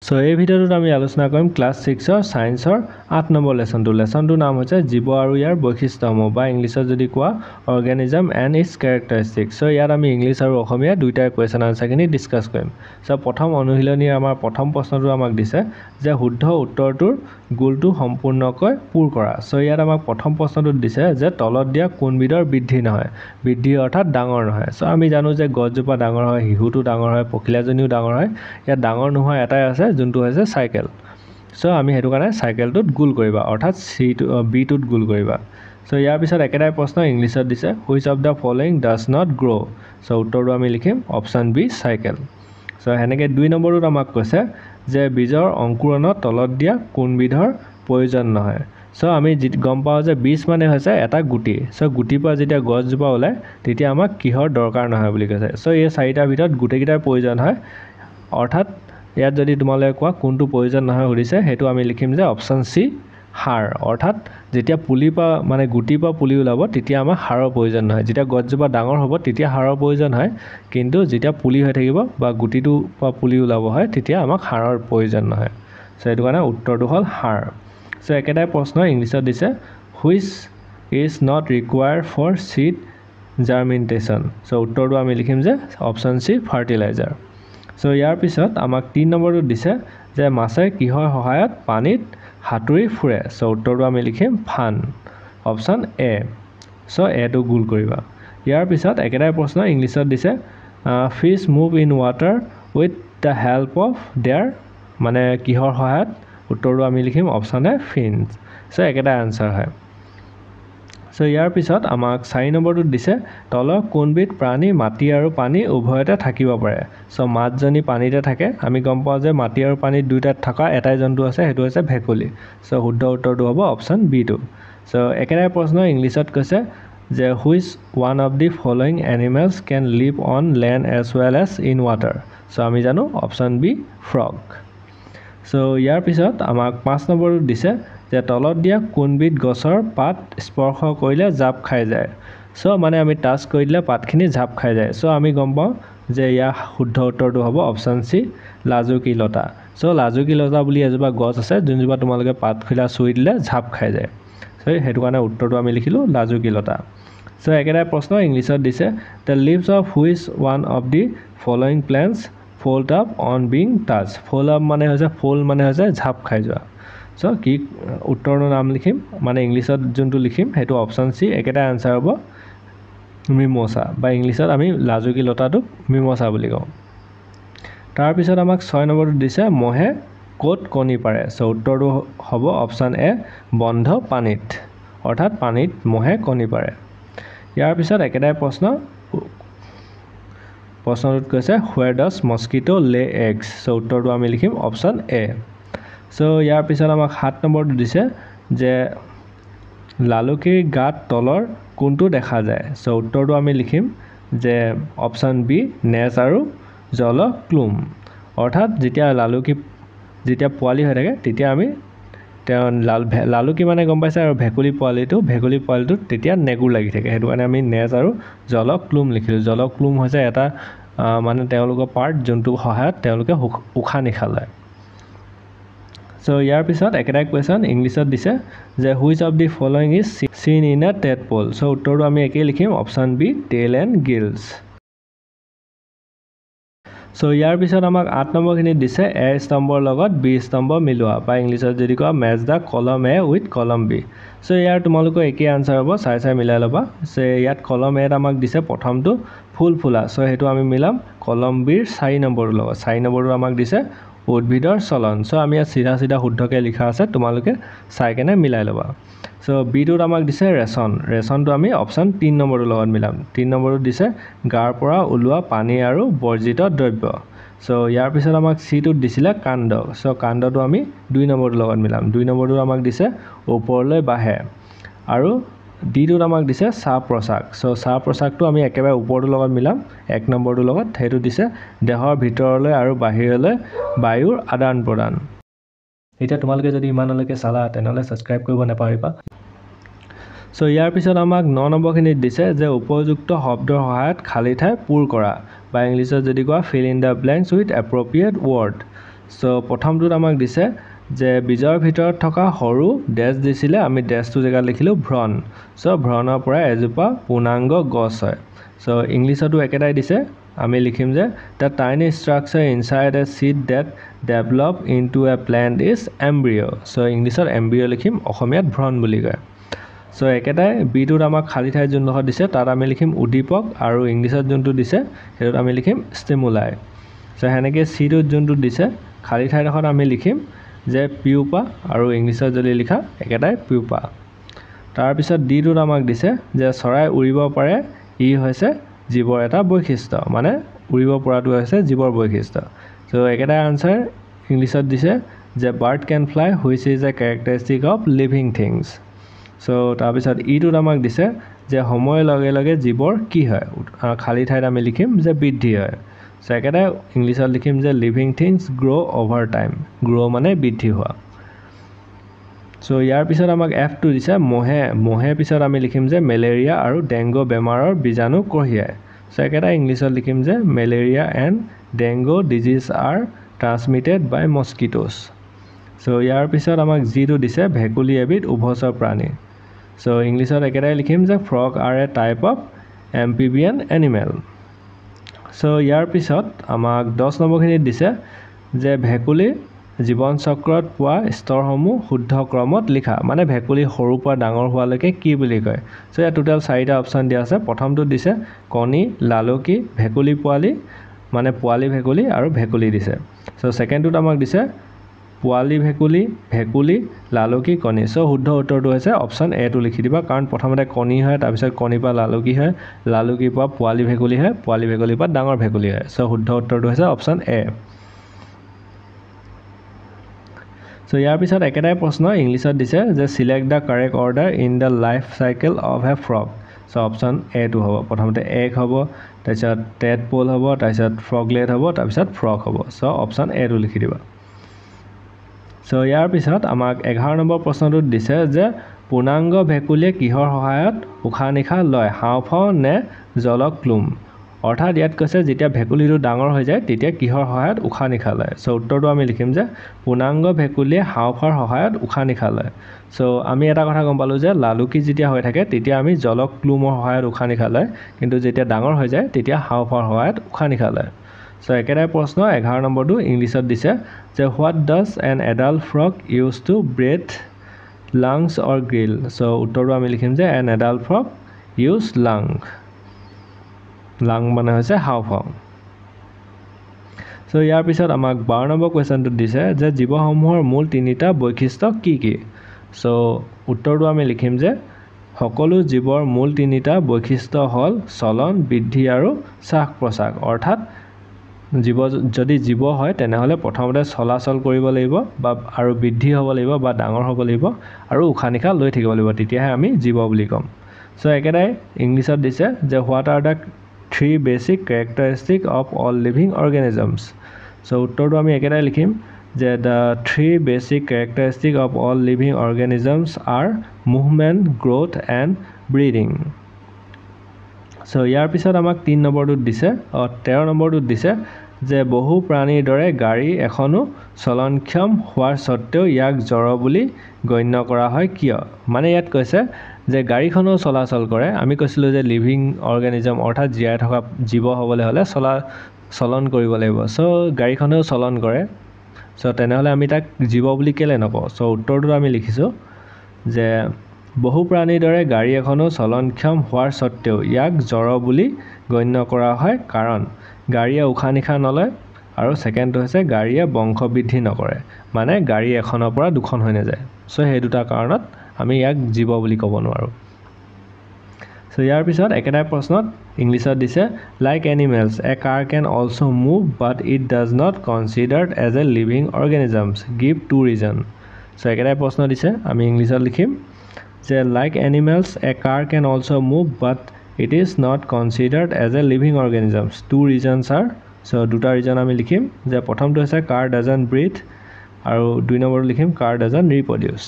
so এই ভিডিওটোত আমি আলোচনা কৰিম ক্লাছ 6 সায়েন্সৰ 8 নম্বৰ লেসনটো লেসনটোৰ নাম হৈছে জীৱ আৰু ইয়াৰ বৈশিষ্ট্যসমূহ বা ইংলিছত যদি কোৱা অৰ্গানিজম এণ্ড ইটস ক্যাৰেক্টাৰিষ্টিক্স সো ইয়াত আমি ইংলিছ আৰু অসমীয়া দুইটাই কোৱেশ্চন আনসাৰখিনি ডিসকাস কৰিম সো প্ৰথম অনুশীলনীৰ আমাৰ প্ৰথম প্ৰশ্নটো আমাক দিছে যে শুদ্ধ উত্তৰটোৰ গোলটো সম্পূৰ্ণকৈ পূৰ কৰা সো ইয়াত আমাক প্ৰথম প্ৰশ্নটো দিছে যে তলত দিয়া কোনবিধৰ বৃদ্ধি নহয় বৃদ্ধি অৰ্থাৎ ডাঙৰ নহয় সো আমি জানো যে গছজোপা ডাঙৰ হয় হিহুটো ডাঙৰ হয় পখিলাজনীও ডাঙৰ হয় ইয়াত ডাঙৰ নোহোৱা এটাই আছে যোনটো হৈছে সাইকেল সো আমি হেতু কাৰণে সাইকেলটোত গোল কৰিবা অৰ্থাৎ বি টোত গোল কৰিবা সো ইয়াৰ পিছত একেটাই প্ৰশ্ন ইংলিছত দিছে which of the following does not grow so উত্তৰটো আমি লিখিম অপচন বি সাইকেল সো হেনেকে 2 নম্বৰটোত আমাক কৈছে যে বীজৰ অংকুৰণত তলত দিয়া কোনবিধৰ প্ৰয়োজন নহয় সো আমি গম পাওঁ যে বীজ মানে হৈছে এটা গুটি সো গুটিৰ পৰা যেতিয়া গছজোপা ওলায় তেতিয়া আমাক কিহৰ দৰকাৰ নহয় বুলি কৈছে সো এই চাৰিটাৰ ভিতৰত গুটেকিটাৰ প্ৰয়োজন হয় অৰ্থাৎ ইয়াত যদি তোমালৈ কোৱা কোনটো প্ৰয়োজন নহয় সুধিছে হেতু আমি লিখিম যে অপচন সি হাড় অৰ্থাৎ যেতিয়া পুলি পা মানে গুটি পা পুলি ওলাব তেতিয়া আমাক হাড়ৰ প্ৰয়োজন নহয় যেতিয়া গছজোপা ডাঙৰ হ'ব তেতিয়া হাড়ৰ প্ৰয়োজন হয় কিন্তু যেতিয়া পুলি হৈ থাকিব বা গুটিটো পা পুলি ওলাব হয় তেতিয়া আমাক হাড়ৰ প্ৰয়োজন নহয় সো এটো কাৰণে উত্তৰটো হ'ল হাড় সো একেটাই প্ৰশ্ন ইংলিছত দিছে which is not required for seed germination so উত্তৰটো আমি লিখিম যে অপচন সি ফাৰ্টিলাইজাৰ সো ইয়াৰ পিছত আমাক 3 নম্বৰটো দিছে যে মাছে কিহৰ সহায়ত পানীত হাতুৰি ফুৰে সো উত্তৰটো আমি লিখিম ফান অপচন এ সো এটো গোল কৰিবা ইয়াৰ পিছত একেটাই প্ৰশ্ন ইংলিছত দিছে fish move in water with the help of there মানে কিহৰ সহায়ত উত্তৰটো আমি লিখিম অপচন এ ফিন্স সো একেটা আনসাৰ হয় সো ইয়াৰ পিছত আমাক 4 নম্বৰটো দিছে তলৰ কোনবিধ প্ৰাণী মাটি আৰু পানী উভয়তে থাকিব পাৰে সো মাছজনী পানীতে থাকে আমি গম পাওঁ যে মাটি আৰু পানী দুইটাত থকা এটাই জন্তু আছে হেতু হৈছে ভেকুলী সো শুদ্ধ উত্তৰটো হ'ব অপচন বি টো সো একেটাই প্ৰশ্ন ইংলিছত কৈছে যে which one of the following animals can live on land as well as in water so আমি জানো অপচন বি ফ্ৰগ সো ইয়াৰ পিছত আমাক 5 নম্বৰটো দিছে যে তলত দিয়া কোনবিধ গছৰ পাত স্পৰ্শ কৰিলে জাপ খাই যায় সো মানে আমি টাচ কৰিলে পাতখিনি জাপ খাই যায় সো আমি গম পাওঁ যে ইয়া শুদ্ধ উত্তৰটো হ'ব অপচন সি লাজুকী লতা সো লাজুকী লতা বুলি এজোপা গছ আছে যোনজোপা তোমালোকে পাতখিলা চুই দিলে জাপ খাই যায় সো হেতু কাৰণে উত্তৰটো আমি লিখিলো লাজুকী লতা সো একেটাই প্ৰশ্ন ইংলিছত দিছে the leaves of which one of the following প্লেন্টস fold up on being touched fold up মানে হৈছে ঝাপ খাই যোৱা সো কি উত্তৰৰ নাম লিখিম মানে ইংলিছত যোনটো লিখিম হেতু অপচন সি একেটা আনসাৰ হ'ব মিমোসা বা ইংলিছত আমি লাজুকী লতাটো মিমোসা বুলি কওঁ তাৰ পিছত আমাক 6 নম্বৰটো দিছে মহে কোট কণী পাৰে সো উত্তৰটো হ'ব অপচন এ বন্ধ পানীত অৰ্থাৎ পানীত মহে কণী পাৰে ইয়াৰ পিছত একেটাই প্ৰশ্নটোত কৈছে where does mosquito lay eggs so উত্তৰটো আমি লিখিম অপচন এ সো ইয়াৰ পিছত আমাক 7 নম্বৰটো দিছে যে লালুকিৰ গাত তলৰ কোনটো দেখা যায় সো উত্তৰটো আমি লিখিম যে অপচন বি নেজ আৰু জলক্লুম অৰ্থাৎ যেতিয়া পোৱালি হৈ থাকে তেতিয়া আমি লালুকি মানে গম পাইছে আৰু ভেকুলী পোৱালিটো তেতিয়া নেগুৰ লাগি থাকে হেতু কাৰণে আমি নেজ আৰু জলক্লুম লিখিলো জলক্লুম হৈছে এটা মানে তেওঁলোকৰ পাৰ্ট যোনটো সহায়ত তেওঁলোকে উখা নিখা লয় সো ইয়াৰ পিছত একেটাই কোৱেশ্চন ইংলিছত দিছে যে which of the following is seen in a tadpole so উত্তৰটো আমি একেই লিখিম option B tail and gills so ইয়াৰ পিছত আমাক 8 নম্বৰখিনি দিছে এ স্তম্ভৰ লগত বি স্তম্ভ মিলোৱা বা ইংলিছত যদি কোৱা মেচ দা কলম এ উইথ কলম বি সো ইয়াৰ তোমালোকৰ একেই আনসাৰ হ'ব চাই মিলাই ল'বা সো ইয়াত কলম এত আমাক দিছে প্ৰথমটো ফুল ফুলা সো হেতু আমি মিলাম কলম বিৰ 4 নম্বৰৰ লগত 4 নম্বৰটো আমাক দিছে উদ্ভিদৰ চলন সো আমি ইয়াত সিধা শুদ্ধকে লিখা আছে তোমালোকে চাই কেনে মিলাই ল'বা সো বি টোত আমাক দিছে ৰেচনটো আমি অপচন 3 নম্বৰৰ লগত মিলাম 3 নম্বৰটো দিছে গাৰ পৰা ওলোৱা পানী আৰু বৰ্জিত দ্ৰব্য সো ইয়াৰ পিছত আমাক সি টোত দিছিলে কাণ্ড সো কাণ্ডটো আমি 2 নম্বৰৰ লগত মিলাম 2 নম্বৰটো আমাক দিছে ওপৰলৈ বাঢ়ে আৰু ডি টোত আমাক দিছে শ্বাস প্ৰশ্বাস সো শ্বাস প্ৰশ্বাসটো আমি একেবাৰে ওপৰটোৰ লগত মিলাম 1 নম্বৰটোৰ লগত হেতু দিছে দেহৰ ভিতৰলৈ আৰু বাহিৰলৈ বায়ুৰ আদান প্ৰদান এতিয়া তোমালোকে যদি ইমানলৈকে চালা তেনেহলে সাবস্ক্ৰাইব কৰিব নাপাহৰিবা সো ইয়াৰ পিছত আমাক 9 নম্বৰখিনি দিছে যে উপযুক্ত শব্দৰ সহায়ত খালি ঠাই পূৰ কৰা বা ইংলিছত যদি কোৱা fill in the blanks with appropriate word so প্ৰথমটোত আমাক দিছে যে বীজৰ ভিতৰত থকা সৰু ডেছ দিছিলে আমি ডেছটো জেগাত লিখিলোঁ ভ্ৰণ সো ভ্ৰণৰ পৰা এজোপা পূৰ্ণাংগ গছ হয় সো ইংলিছতো একেটাই দিছে আমি লিখিম যে the tiny structure inside a seed that develop into a plant is embryo' so ইংলিছত এম্ব্ৰিঅ' লিখিম অসমীয়াত ভ্ৰণ বুলি কয় সো একেটাই বিটোত আমাক খালী ঠাইত যোনডোখৰ দিছে তাত আমি লিখিম উদ্দীপক আৰু ইংলিছত যোনটো দিছে সেইটোত আমি লিখিম ষ্টিমুলাই সো সেনেকৈ চিটোত যোনটো দিছে খালী ঠাইডোখৰত আমি লিখিম যে পিউপা আৰু ইংলিছত যদি লিখা একেটাই পিউপা তাৰপিছত ডিটোত আমাক দিছে যে চৰাই উৰিব পাৰে ই হৈছে জীৱৰ এটা বৈশিষ্ট্য মানে উৰিব পৰাটো হৈছে জীৱৰ বৈশিষ্ট্য সো একেটাই আনসাৰ ইংলিছত দিছে যে bird can fly which is a characteristic of living things so তাৰপিছত ইটোত আমাক দিছে যে সময়ৰ লগে লগে জীৱৰ কি হয় খালী ঠাইত আমি লিখিম যে বৃদ্ধি হয় সো একেটাই ইংলিছত লিখিম যে লিভিং থিংছ গ্ৰ' অভাৰ টাইম গ্ৰ' মানে বৃদ্ধি হোৱা সো ইয়াৰ পিছত আমাক এফটো দিছে মহে পিছত আমি লিখিম যে মেলেৰিয়া আৰু ডেংগু বেমাৰৰ বীজাণু কঢ়িয়ায় সো একেটাই ইংলিছত লিখিম যে malaria and dengue disease are transmitted by mosquitoes so ইয়াৰ পিছত আমাক যিটো দিছে ভেকুলী এবিধ উভচৰ প্ৰাণী সো ইংলিছত একেটাই লিখিম যে frog are a type of amphibian animal so ইয়াৰ পিছত আমাক 10 নম্বৰখিনিত দিছে যে ভেকুলী জীৱন চক্ৰত পোৱা স্তৰসমূহ শুদ্ধ ক্ৰমত লিখা মানে ভেকুলী সৰুৰ পৰা ডাঙৰ হোৱালৈকে কি বুলি কয় সো ইয়াত টোটেল 4টা অপশ্যন দিয়া আছে প্ৰথমটো দিছে কণী লালুকি ভেকুলী পোৱালি মানে পোৱালি ভেকুলী আৰু ভেকুলী দিছে সো সেকেণ্ডটোত আমাক দিছে পোৱালি ভেকুলী লালুকি কণী সো শুদ্ধ উত্তৰটো হৈছে অপশ্যন এ টো লিখি দিবা কাৰণ প্ৰথমতে কণী হয় তাৰপিছত কণীৰ পৰা লালুকি হয় লালুকিৰ পৰা পোৱালি ভেকুলী হয় পোৱালি ভেকুলীৰ পৰা ডাঙৰ ভেকুলী হয় সো শুদ্ধ উত্তৰটো হৈছে অপশ্যন এ সো ইয়াৰ পিছত একেটাই প্ৰশ্ন ইংলিছত দিছে যে select the correct order in the life cycle of a frog so option A টো হ'ব প্ৰথমতে এগ হ'ব তাৰপিছত টেডপোল হ'ব তাৰপিছত ফ্ৰগলেট হ'ব তাৰপিছত ফ্ৰগ হ'ব সো অপশ্যন এ টো লিখি দিবা সো ইয়াৰ পিছত আমাক 11 নম্বৰ প্ৰশ্নটোত দিছে যে পূৰ্ণাংগ ভেকুলীয়ে কিহৰ সহায়ত উশাহ নিশাহ লয় হাওঁফাওঁ নে জলক্লুম অৰ্থাৎ ইয়াত কৈছে যেতিয়া ভেকুলীটো ডাঙৰ হৈ যায় তেতিয়া কিহৰ সহায়ত উশাহ নিশাহ লয় সো উত্তৰটো আমি লিখিম যে পূৰ্ণাংগ ভেকুলীয়ে হাওঁফাওঁৰ সহায়ত উশাহ নিশাহ লয় সো আমি এটা কথা গম পালোঁ যে লালুকি যেতিয়া হৈ থাকে তেতিয়া আমি জলক্লুমৰ সহায়ত উশাহ নিশাহ লয় কিন্তু যেতিয়া ডাঙৰ হৈ যায় তেতিয়া হাওঁফাওঁৰ সহায়ত উশাহ নিশাহ লয় সো একেটাই প্ৰশ্ন 11 নম্বৰটো ইংলিছত দিছে যে what does an adult frog use to breathe lungs or gill so উত্তৰটো আমি লিখিম যে এন এডাল্ট ফ্ৰগ ইউজ লাং মানে হৈছে হাওঁফাওঁ সো ইয়াৰ পিছত আমাক 12 নম্বৰ কুৱেশ্যনটোত দিছে যে জীৱসমূহৰ মূল 3টা বৈশিষ্ট্য কি কি সো উত্তৰটো আমি লিখিম যে সকলো জীৱৰ মূল 3টা বৈশিষ্ট্য হ'ল চলন বৃদ্ধি আৰু শ্বাস প্ৰশ্বাস অৰ্থাৎ যদি জীৱ হয় তেনেহ'লে প্ৰথমতে চলাচল কৰিব লাগিব বা আৰু বৃদ্ধি হ'ব লাগিব বা ডাঙৰ হ'ব লাগিব আৰু উশাহ নিশাহ লৈ থাকিব লাগিব তেতিয়াহে আমি জীৱ বুলি ক'ম সো একেটাই ইংলিছত দিছে যে what are the 3 basic characteristic of all living organisms so উত্তৰটো আমি একেটাই লিখিম যে the 3 basic characteristic of all living organisms are movement growth and breeding so ইয়াৰ পিছত আমাক 3 নম্বৰটোত দিছে 13 নম্বৰটোত দিছে যে বহু প্ৰাণীৰ দৰে গাড়ী এখনো চলনক্ষম হোৱাৰ স্বত্তেও ইয়াক জড় বুলি গণ্য কৰা হয় কিয় মানে ইয়াত কৈছে যে গাড়ীখনো চলাচল কৰে আমি কৈছিলোঁ যে লিভিং অৰ্গেনিজম অৰ্থাৎ জীয়াই থকা জীৱ হ'বলৈ হ'লে চলন কৰিব লাগিব সো গাড়ীখনেও চলন কৰে সো তেনেহ'লে আমি তাক জীৱ বুলি কেলে নকওঁ সো উত্তৰটো আমি লিখিছোঁ যে বহু প্ৰাণীৰ দৰে গাড়ী এখনো চলনক্ষম হোৱাৰ স্বত্তেও ইয়াক জড় বুলি গণ্য কৰা হয় কাৰণ গাড়ীয়ে উশাহ নিশাহ নলয় আৰু সেকেণ্ডটো হৈছে গাড়ীয়ে বংশ বৃদ্ধি নকৰে মানে গাড়ী এখনৰ পৰা দুখন হৈ নাযায় সো সেই দুটা কাৰণত আমি ইয়াক জীৱ বুলি ক'ব নোৱাৰোঁ সো ইয়াৰ পিছত একেটাই প্ৰশ্নত ইংলিছত দিছে like animals a car can also' move but it does not considered as a living organisms give 2 reason so একেটাই প্ৰশ্ন দিছে আমি ইংলিছত লিখিম যে like animals a car can also' move but it is not considered as a living organisms 2 reasons are so দুটা reason আমি লিখিম যে প্ৰথমটো হৈছে কাৰ ডাজন্ট ব্ৰিথ আৰু 2 নম্বৰটো লিখিম কাৰ ডাজন্ট ৰিপ্ৰডিউচ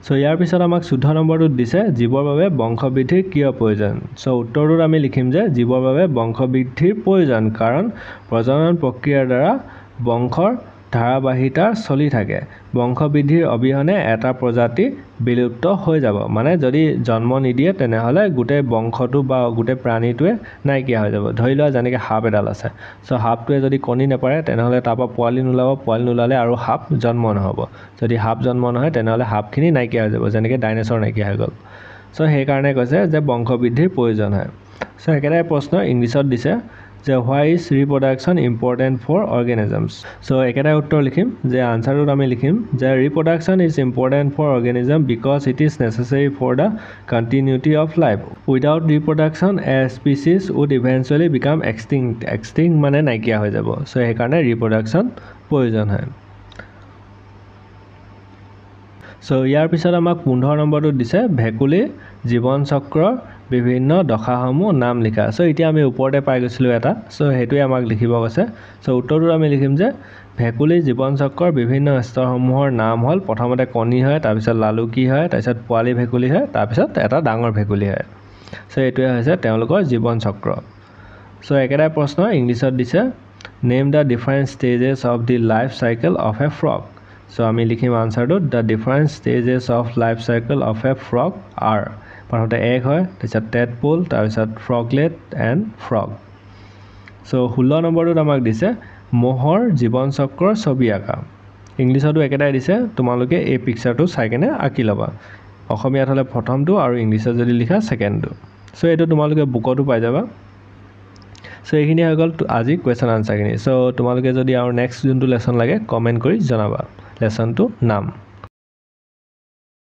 সো ইয়াৰ পিছত আমাক 14 নম্বৰটোত দিছে জীৱৰ বাবে বংশবৃদ্ধিৰ কিয় প্ৰয়োজন সো উত্তৰটোত আমি লিখিম যে জীৱৰ বাবে বংশবৃদ্ধিৰ প্ৰয়োজন কাৰণ প্ৰজনন প্ৰক্ৰিয়াৰ দ্বাৰা বংশৰ ধাৰাবাহিকতা চলি থাকে বংশবৃদ্ধিৰ অবিহনে এটা প্ৰজাতি বিলুপ্ত হৈ যাব মানে যদি জন্ম নিদিয়ে তেনেহলে গোটেই বংশটো বা গোটেই প্ৰাণীটোৱে নাইকিয়া হৈ যাব ধৰি লোৱা যেনেকৈ সাপ এডাল আছে সো সাপটোৱে যদি কণী নেপাৰে তেনেহলে তাৰপৰা পোৱালি নোলালে আৰু সাপ জন্ম নহব যদি সাপ জন্ম নহয় তেনেহলে সাপখিনি নাইকিয়া হৈ যাব যেনেকৈ ডাইনোসৰ নাইকিয়া হৈ গ'ল সো সেই কাৰণে কৈছে যে বংশবৃদ্ধিৰ প্ৰয়োজন হয় সো একেটাই প্ৰশ্ন ইংলিছত দিছে যে why is reproduction important for organisms so একেটাই উত্তৰ লিখিম যে আনসাৰটোত আমি লিখিম যে reproduction is important for organism because it is necessary for the continuity of life without reproduction a species would eventually become extinct মানে নাইকিয়া হৈ যাব so সেই কাৰণে reproduction প্ৰয়োজন হয় সো ইয়াৰ পিছত আমাক 15 নম্বৰটো দিছে ভেকুলী জীৱন চক্ৰৰ বিভিন্ন দশাসমূহ নাম লিখা সো এতিয়া আমি ওপৰতে পাই গৈছিলো এটা সো হেতুৱে আমাক লিখিব কৈছে সো উত্তৰটো আমি লিখিম যে ভেকুলী জীৱন চক্ৰৰ বিভিন্ন স্তৰসমূহৰ নাম হ'ল প্ৰথমতে কণী হয় তাৰ পিছত লালুকি হয় তাৰ পিছত পোৱালি ভেকুলী হয় তাৰ পিছত এটা ডাঙৰ ভেকুলী হয় সো এটোৱে হৈছে তেওঁলোকৰ জীৱন চক্ৰ সো একেটাই প্ৰশ্ন ইংলিছত দিছে name the different stages of the life cycle of a frog so আমি লিখিম আনসাৰটোত the different stages of life cycle of a frog are প্ৰথমতে এগ হয় তাৰপিছত টেডপোল তাৰপিছত ফ্ৰগলেট এণ্ড ফ্ৰগ সো 16 নম্বৰটোত আমাক দিছে মোহৰ জীৱন চক্ৰৰ ছবি আঁকা ইংলিছতো একেটাই দিছে তোমালোকে এই পিকচাৰটো চাই কেনে আঁকি ল'বা অসমীয়াত হ'লে প্ৰথমটো আৰু ইংলিছত যদি লিখা ছেকেণ্ডটো সো এইটো তোমালোকে বুকতো পাই যাবা সো এইখিনি হৈ গ'ল আজি কুৱেশ্যন আনসাৰখিনি সো তোমালোকে যদি আৰু নেক্সট যোনটো লেসন লাগে কমেণ্ট কৰি জনাবা লেসনটো নাম